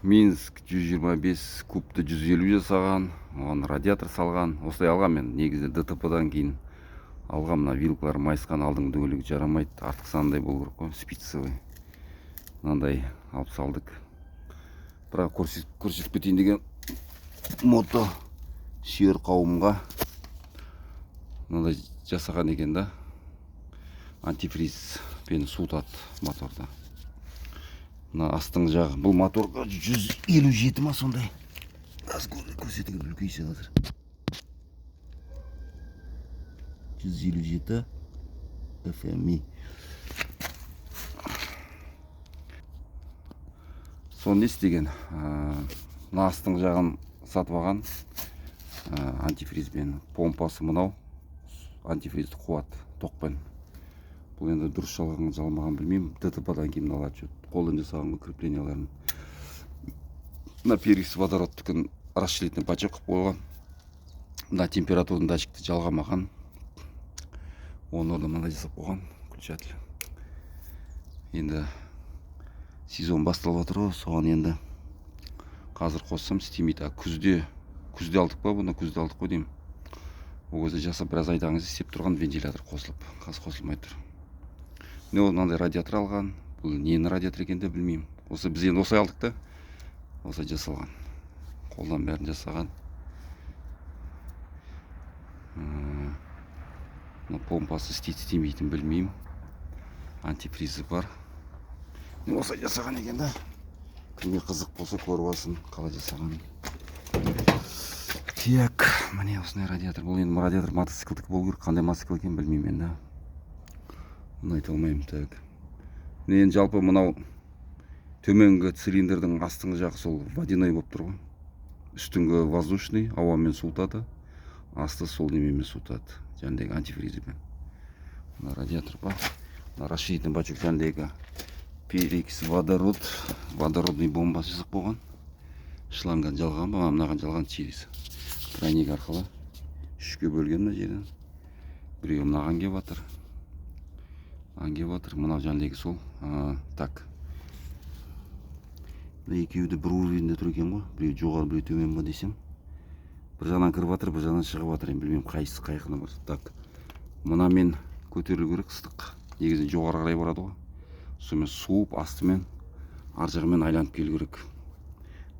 Минск 125 кубты 150 жасаған, оған радиатор салған. Осылай алған мен. Негізі ДТП-дан кейін алған мына вилкалар майысқан, алдың дөңгелегі жарамайды. Артық сандай болу керек қой, спицевый. Мынандай алып салдық. Бірақ көрсетіп кетейін деген мото сүйер қауымға мынандай жасаған екен да. Антифриз пен суытады моторда. Мына астың жағы. Бұл моторға 157 ма сондай. Аз көрсетігі үлкейсе қазір. 157 FMI. Соны не істеген? Мына астың жағын сатып алған. Антифризбен помпасы мынау. Антифризді қуат тоқпен. Бұл енді дұрыс жалған жалмаған білмеймін. ДТП-дан кейін алады. Қолдан жасаған крепленияларын. Мына перекс водородтыкін расширительный бачок қойған. Мына температурный датчикті жалғамаған. Оны орда мынандай жасап қойған включатель. Енді сезон басталып жатыр ғой, соған енді қазір қоссам істемейді. Күзде алдық па, бұны күзде алдық қой деймін. Ол кезде жасап біраз айдаңыз істеп тұрған вентилятор қосылып, қазір қосылмай тұр. Мынандай радиатор алған. Бұл нені радиатор екен де білмеймін. Осы біз енді осылай алдық та. Осылай жасалған. Қолдан бәрін жасаған. Помпасы істейді-істемейтін білмеймін. Антифризі бар. Осылай жасаған екен да. Кімге қызық болса көріп алсын, қалай жасаған. Так, міне осындай радиатор. Бұл енді радиатор мотоциклдікі болу керек. Қандай мотоцикл екен білмеймін енді. Оны айта алмаймын. Так. Міне енді жалпы мынау төменгі цилиндрдің астыңғы жағы сол водяной болып тұр ғой. Үстіңгі воздушный, ауамен суытады. Асты сол немемен суытады. Жәндегі антифризбен. Мына радиатор бар. Мына расширительный бачок жәндегі перекс водородный бомба жасап болған. Шланган жалған ба, мынаған жалған через тройник арқылы үшке бөлген мына жерден. Біреуі мынаған кеп жатыр. Мынау жәндегі сол. Так. Екеуі бір уровеньде тұр екен ғой. Біреу жоғары, біреу төмен ба десем. Бір жағынан кіріп жатыр, бір жағынан шығып жатыр. Білмеймін қайсысы қайқына бар. Так. Мына мен көтерілу керек ыстық. Негізінен жоғары қарай барады ғой. Сонымен суып астымен ар жағымен айланып келу керек.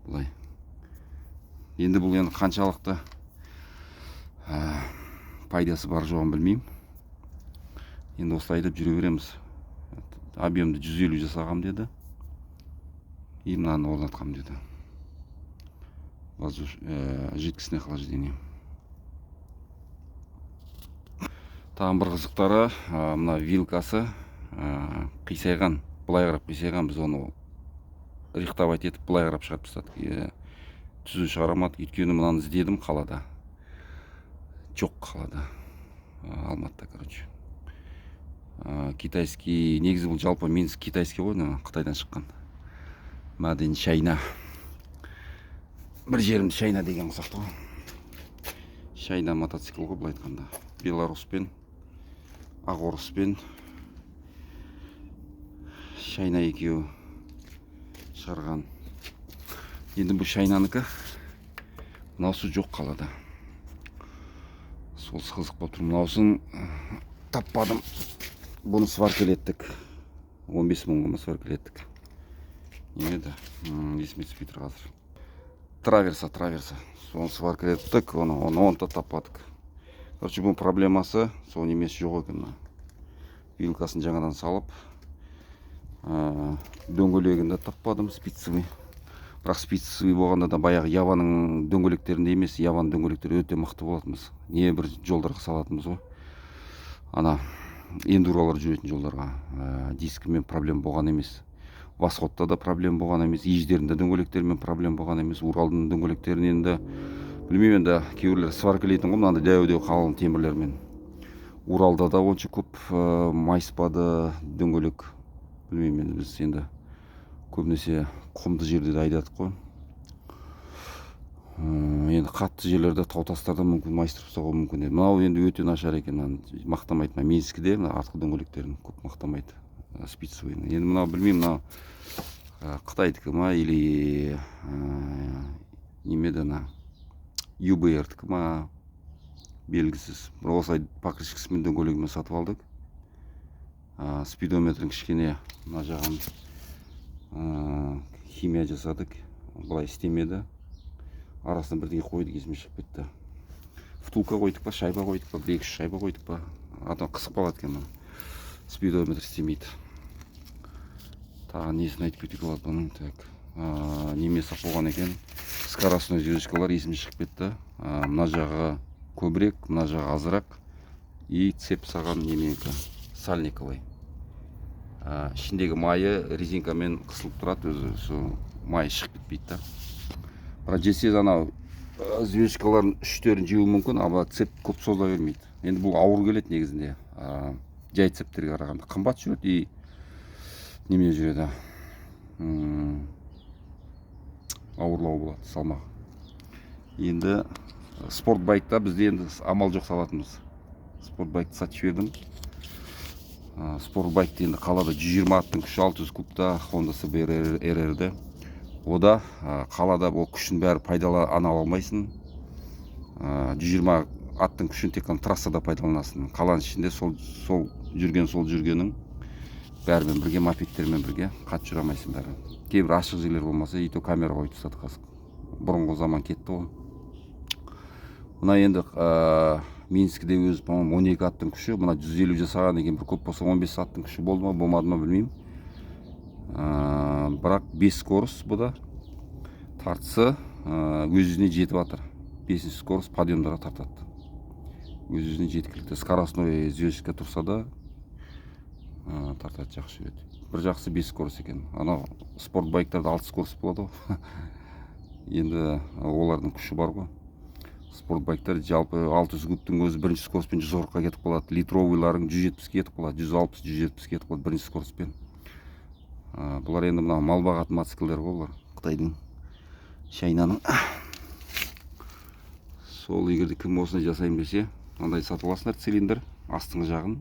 Бұлай. Енді бұл енді қаншалықты пайдасы бар жоғын білмеймін. Енді осылай айдап жүре береміз. Объемді 150 жасағам деді. И мынаны орнатқам деді. Жидкостное охлаждение. Тағын бір қызықтары, мына вилкасы қисайған, бұлай қарап қисайған. Біз оны рихтовать етіп, бұлай қарап шығарып тастадық. Түзу шығарамадық. Өйткені мынаны іздедім қалада. Жоқ қалада. Алматыда, короче. Китайский, негізі бұл жалпы Минск китайский ғой, Қытайдан шыққан. Маден Шайна. Бір жерімді Шайна деген қосақты ғой. Шайна мотоцикл ғой, бұл айтқанда. Беларуспен, Ағоруспен Шайна екеуі шығарған. Енді бұл Шайнаныкі. Мынаусы жоқ қалада. Сол қызық болып тұр. Мынаусын таппадым. Бұны сваркелеттік. 15 мыңға сваркелеттік. Немеді? Есіме түспей тұр қазір. Траверса. Соны сваркелеттік, оны таппадық. Короче, бұл проблемасы, сол немесі жоқ екен. Вилкасын жаңадан салып, дөңгелегінде таппадым, спицевый. Бірақ спицевый болғанда да баяғы Яваның дөңгелектерінде емес, Яваның дөңгелектері өте мықты болатымыз. Не бір жолдарға салатымыз ғой. Эндуралар жүретін жолдарға дискімен проблем болған емес. Восходта да проблем болған емес. Иждерінде дөңгелектермен проблем болған емес. Уралдың дөңгелектерінен енді білмеймін, енді кейбіреулер сваркелейтін ғой, мынандай дәу қалың темірлермен. Уралда да онша көп майыспады дөңгелек. Білмеймін, біз енді көбінесе құмды жерде айдадық қой. Енді қатты жерлерде тау-тастарда мүмкін майыстырып тастауға мүмкін еді. Мынау енді өте нашар екен, мақтамайды. Минскіде артқы дөңгелектерін көп мақтамайды спицевыйны. Енді мынау білмеймін, мынау Қытайдікі ма или немеді ана UBR-дікі ма белгісіз. Бір осылай покрышкасымен дөңгелегімен сатып алдық. Спидометрін кішкене мына жағын химия жасадық. Бұлай істемеді. Арасына бірдеңе қойдық, есіме шығып кетті. Втулка қойдық па, шайба қойдық па, бір-екі шайба қойдық па. Адам қысып қалады екен. Спидометр істемейді. Тағы несін айтып кетуге болады бұның. Немесі қойған екен. Скоростной звездочкалар есіме шығып кетті. Мына жағы көбірек, мына жағы азырақ. И цеп саған неменікі, сальниковый. Ішіндегі майы резинкамен қысылып тұрады, өзі сол май шығып кетпейді. Бірақ жесе анау звездочкалардың үштерін жеуі мүмкін, ал цеп көп соза бермейді. Енді бұл ауыр келеді негізінде. Жай цептерге қарағанда қымбат жүреді и неме жүреді. Ауырлау болады салмағы. Енді спортбайкта бізде енді амал жоқ салатынбыз. Спортбайкты сатып жібердім. Спортбайкты енді қалада 120 аттың күші 600 кубта Honda CBR RR-ді. Ода қалада бұл күшін бәрі пайдалана алмайсың. 120 аттың күшін тек қана трассада пайдаланасың. Қаланың ішінде сол жүргенің бәрімен бірге, мопедтермен бірге қатты жүре алмайсың бәрі. Кейбір ашық жерлер болмаса, ито камера қойып тастады қазір. Бұрынғы заман кетті ғой. Мына енді Минскіде өзі, по-моему, 12 аттың күші, мына 150 жасаған екен, бір көп болса 15 аттың күші болды ма, болмады ма білмеймін. Бірақ 5 скорость бұда тартысы өз-өзіне жетіп жатыр. 5 скорость подъемдарға тартады. Өз-өзіне жеткілікті. Скоростной звездочка тұрса да тартады, жақсы жүреді. Бір жақсы 5 скорость екен. Анау спортбайктарда 6 скорость болады ғой. Енді олардың күші бар ғой. Спортбайктар жалпы 600 кубтың өзі бірінші скоростпен 140-қа кетіп қалады. Литровыйларың 170-ке кетіп қалады, 160-170-ке кетіп қалады бірінші скоростпен. Бұлар енді мына мал бағатын мотоциклдер ғой, бұлар Қытайдың, Чайнаның. Сол егерде кім осыны жасайын десе, мынандай сатып аласыңдар цилиндр, астыңғы жағын.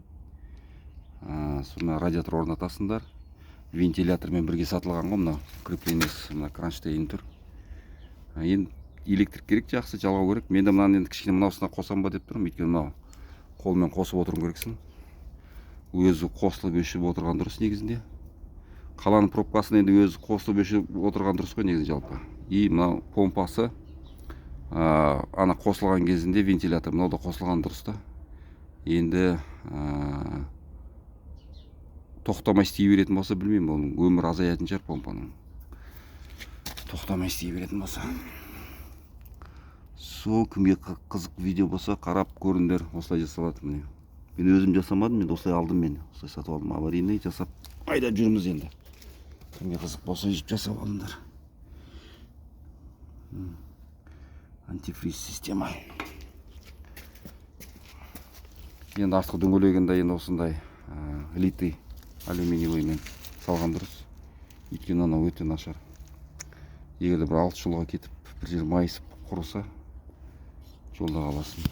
Сонда радиатор орнатасыңдар. Вентилятормен бірге сатылған ғой, мына креплениясы, мына кронштейн тұр. Енді электрик керек, жақсы жалғау керек. Мен де мынаны енді кішкене мынаусына қосам ба деп тұрмын, өйткені мынау қолмен қосып отыруым керексің. Өзі қосылып өшіп отырған дұрыс негізінде. Қаланың пробкасын енді өзі қосылып өшіп отырған дұрыс қой негізінде жалпы. И мынау помпасы ана қосылған кезінде вентилятор мынау да қосылған дұрыс та. Енді тоқтамай істей беретін болса білмеймін, оның өмір азаятын шығар помпаның. Тоқтамай істей беретін болса. Сол кімге қызық видео болса қарап көріңдер, осылай жасалады міне. Мен өзім жасамадым, мен осылай алдым, мен осылай сатып алдым, аварийный жасап айдап жүрміз енді. Кімге қызық болса жіп жасап алдыңдар. Антифриз система. Енді артқы дөңгелегінде енді осындай литый алюминиевыймен салған дұрыс. Өйткені анау өте нашар. Егерде бір 6 жылға кетіп, бір жер майысып құрыса, жолда қаласың.